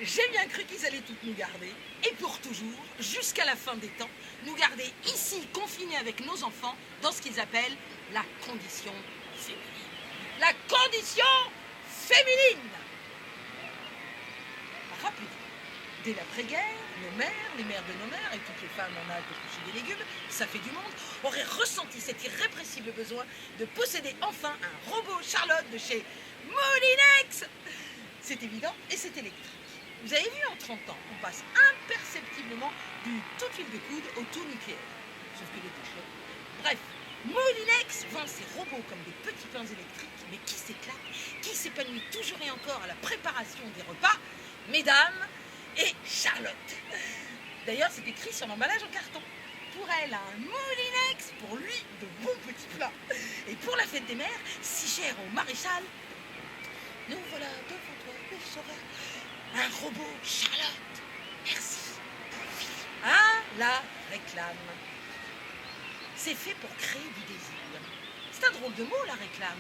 J'ai bien cru qu'ils allaient toutes nous garder, et pour toujours, jusqu'à la fin des temps, nous garder ici, confinés avec nos enfants, dans ce qu'ils appellent la condition féminine. La condition féminine! Rappelez-vous, dès l'après-guerre, nos mères, les mères de nos mères, et toutes les femmes en âge de coucher des légumes, ça fait du monde, auraient ressenti cet irrépressible besoin de posséder enfin un robot Charlotte de chez Moulinex. C'est évident et c'est électrique. Vous avez vu, en 30 ans, on passe imperceptiblement du tout fil de coude au tout nucléaire. Sauf que les déchets. Bref, Moulinex vend ses robots comme des petits pains électriques, mais qui s'éclatent, qui s'épanouit toujours et encore à la préparation des repas, mesdames et Charlotte. D'ailleurs, c'est écrit sur l'emballage en carton. Pour elle, un Moulinex, pour lui, de bons petits plats. Et pour la fête des mères, si chère au maréchal, nous voilà devant toi, le sauveur. Un robot, Charlotte. Merci. Ah, la réclame. C'est fait pour créer du désir. C'est un drôle de mot, la réclame.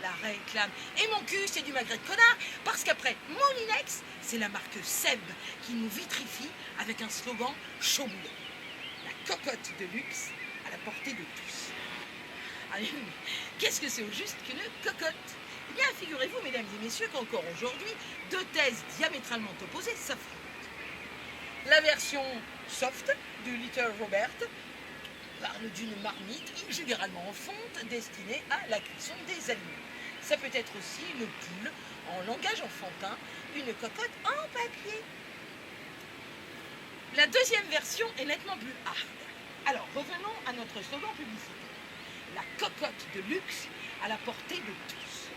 La réclame. Et mon cul, c'est du magret de connard, parce qu'après Moulinex, c'est la marque Seb qui nous vitrifie avec un slogan chaud bouillant. La cocotte de luxe à la portée de tous. Allez, qu'est-ce que c'est au juste qu'une cocotte? Eh bien, figurez-vous, mesdames et messieurs, qu'encore aujourd'hui, deux thèses diamétralement opposées s'affrontent. La version soft du Little Robert parle d'une marmite généralement en fonte destinée à la cuisson des aliments. Ça peut être aussi une poule en langage enfantin, une cocotte en papier. La deuxième version est nettement plus hard. Alors, revenons à notre slogan publicitaire. La cocotte de luxe à la portée de tous.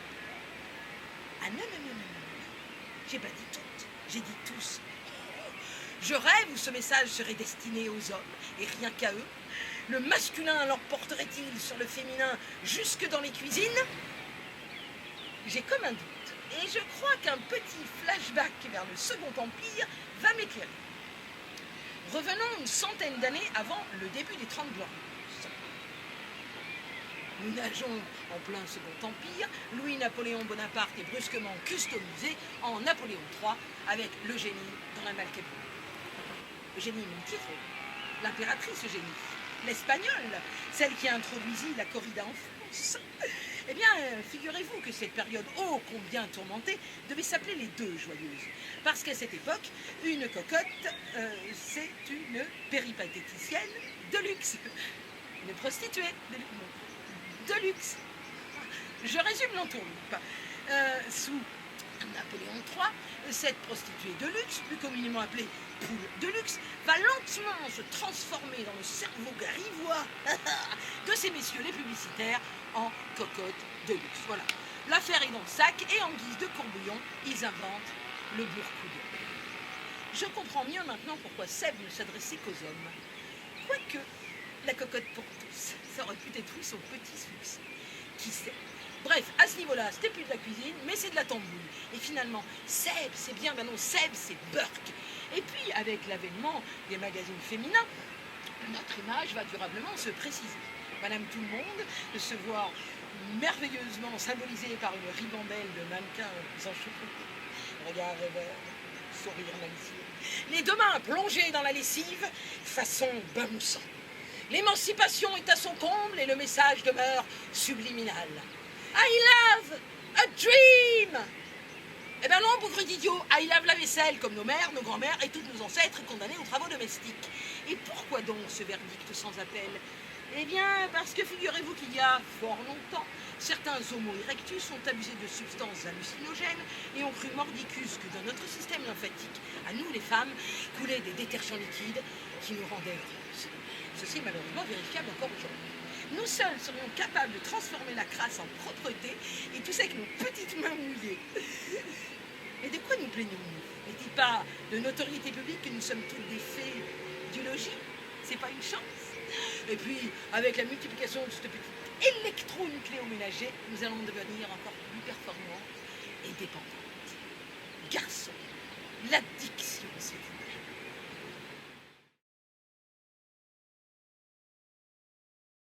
Ah non, non, non, non, non. J'ai pas dit toutes, j'ai dit tous. Je rêve où ce message serait destiné aux hommes, et rien qu'à eux. Le masculin l'emporterait-il sur le féminin jusque dans les cuisines? J'ai comme un doute, et je crois qu'un petit flashback vers le Second Empire va m'éclairer. Revenons une centaine d'années avant le début des 30 Glorieuses. Nous nageons en plein Second Empire, Louis-Napoléon Bonaparte est brusquement customisé en Napoléon III avec l'Eugénie dans la Malcapine. Eugénie Montijo, l'impératrice Eugénie, l'espagnole, celle qui introduisit la corrida en France. Eh bien, figurez-vous que cette période ô combien tourmentée devait s'appeler les Deux Joyeuses. Parce qu'à cette époque, une cocotte, c'est une péripatéticienne de luxe. Une prostituée de luxe. Je résume l'entourloupe. Sous Napoléon III, cette prostituée de luxe, plus communément appelée poule de luxe, va lentement se transformer dans le cerveau grivois de ces messieurs les publicitaires en cocotte de luxe. Voilà. L'affaire est dans le sac et en guise de courbouillon, ils inventent le bourre-couillon. Je comprends mieux maintenant pourquoi Seb ne s'adressait qu'aux hommes. Quoique, la cocotte pour tous, ça aurait pu être son petit succès. Qui sait? Bref, à ce niveau-là, c'était plus de la cuisine, mais c'est de la tambouille. Et finalement, Seb, c'est bien, ben non, Seb, c'est Burke. Et puis, avec l'avènement des magazines féminins, notre image va durablement se préciser. Madame Tout-le-Monde se voit merveilleusement symbolisée par une ribambelle de mannequins enchevêtrés. Regard rêveur, sourire malicieux. Les deux mains plongées dans la lessive, façon bain moussant. L'émancipation est à son comble et le message demeure subliminal. I love a dream! Eh bien non, bougre d'idiot, I love la vaisselle, comme nos mères, nos grands-mères et tous nos ancêtres condamnés aux travaux domestiques. Et pourquoi donc ce verdict sans appel? Eh bien, parce que figurez-vous qu'il y a fort longtemps, certains homo erectus ont abusé de substances hallucinogènes et ont cru mordicus que dans notre système lymphatique, à nous les femmes, coulaient des détergents liquides qui nous rendaient heureuses. Ceci est malheureusement vérifiable encore aujourd'hui. Nous seuls serions capables de transformer la crasse en propreté, et tout ça avec nos petites mains mouillées. Et de quoi nous plaignons-nous? N'est-il pas de notoriété publique que nous sommes toutes des fées du logis? C'est pas une chance? Et puis, avec la multiplication de ce petit électronucléoménager, nous allons devenir encore plus performantes et dépendantes. Garçons, l'addiction, c'est